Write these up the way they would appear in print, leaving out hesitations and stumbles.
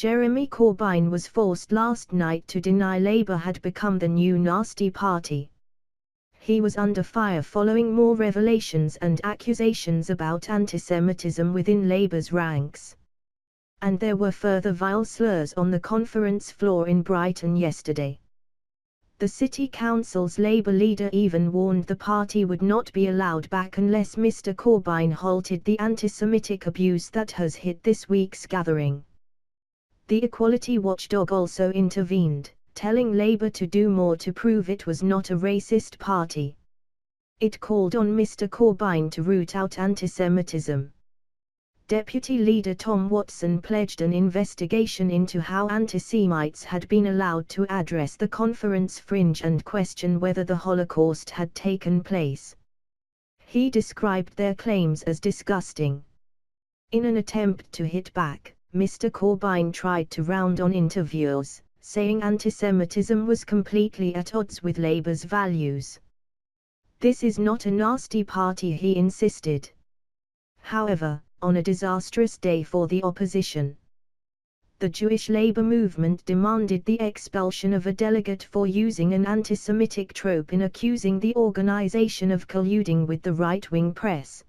Jeremy Corbyn was forced last night to deny Labour had become the new nasty party. He was under fire following more revelations and accusations about anti-Semitism within Labour's ranks. And there were further vile slurs on the conference floor in Brighton yesterday. The City Council's Labour leader even warned the party would not be allowed back unless Mr Corbyn halted the anti-Semitic abuse that has hit this week's gathering. The equality watchdog also intervened, telling Labour to do more to prove it was not a racist party. It called on Mr Corbyn to root out anti-Semitism. Deputy Leader Tom Watson pledged an investigation into how anti-Semites had been allowed to address the conference fringe and question whether the Holocaust had taken place. He described their claims as disgusting. In an attempt to hit back, Mr Corbyn tried to round on interviewers, saying anti-Semitism was completely at odds with Labour's values. This is not a nasty party, he insisted. However, on a disastrous day for the opposition, the Jewish Labour movement demanded the expulsion of a delegate for using an anti-Semitic trope in accusing the organisation of colluding with the right-wing press.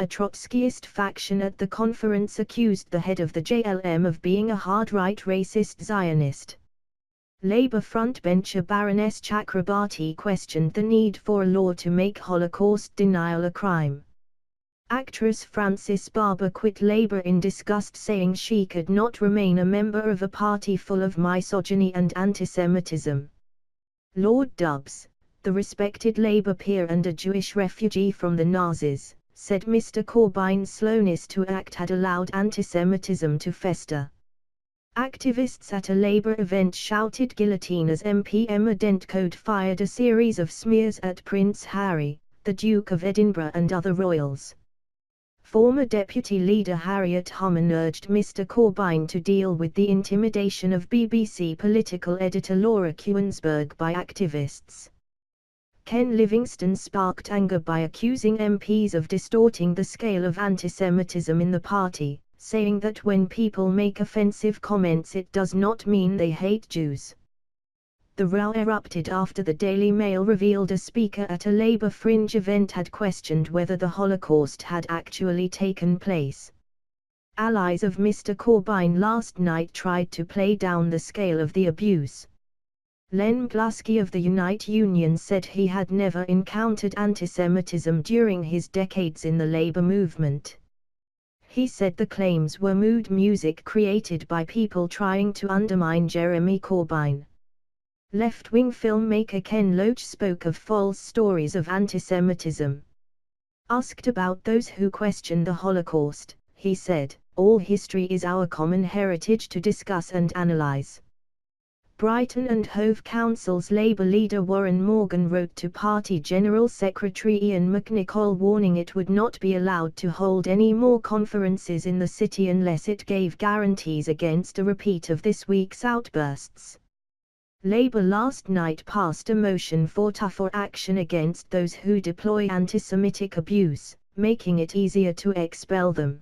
A Trotskyist faction at the conference accused the head of the JLM of being a hard-right racist Zionist. Labour frontbencher Baroness Chakrabarti questioned the need for a law to make Holocaust denial a crime. Actress Frances Barber quit Labour in disgust, saying she could not remain a member of a party full of misogyny and anti-Semitism. Lord Dubs, the respected Labour peer and a Jewish refugee from the Nazis, said Mr Corbyn's slowness to act had allowed anti-Semitism to fester. Activists at a Labour event shouted guillotine as MP Emma Dentcote fired a series of smears at Prince Harry, the Duke of Edinburgh and other royals. Former Deputy Leader Harriet Harman urged Mr Corbyn to deal with the intimidation of BBC political editor Laura Kuenssberg by activists. Ken Livingstone sparked anger by accusing MPs of distorting the scale of anti-Semitism in the party, saying that when people make offensive comments it does not mean they hate Jews. The row erupted after the Daily Mail revealed a speaker at a Labour fringe event had questioned whether the Holocaust had actually taken place. Allies of Mr Corbyn last night tried to play down the scale of the abuse. Len Glusky of the Unite Union said he had never encountered anti-Semitism during his decades in the Labour movement. He said the claims were mood music created by people trying to undermine Jeremy Corbyn. Left-wing filmmaker Ken Loach spoke of false stories of anti-Semitism. Asked about those who question the Holocaust, he said, "All history is our common heritage to discuss and analyse." Brighton and Hove Council's Labour leader Warren Morgan wrote to Party General Secretary Ian McNicol warning it would not be allowed to hold any more conferences in the city unless it gave guarantees against a repeat of this week's outbursts. Labour last night passed a motion for tougher action against those who deploy anti-Semitic abuse, making it easier to expel them.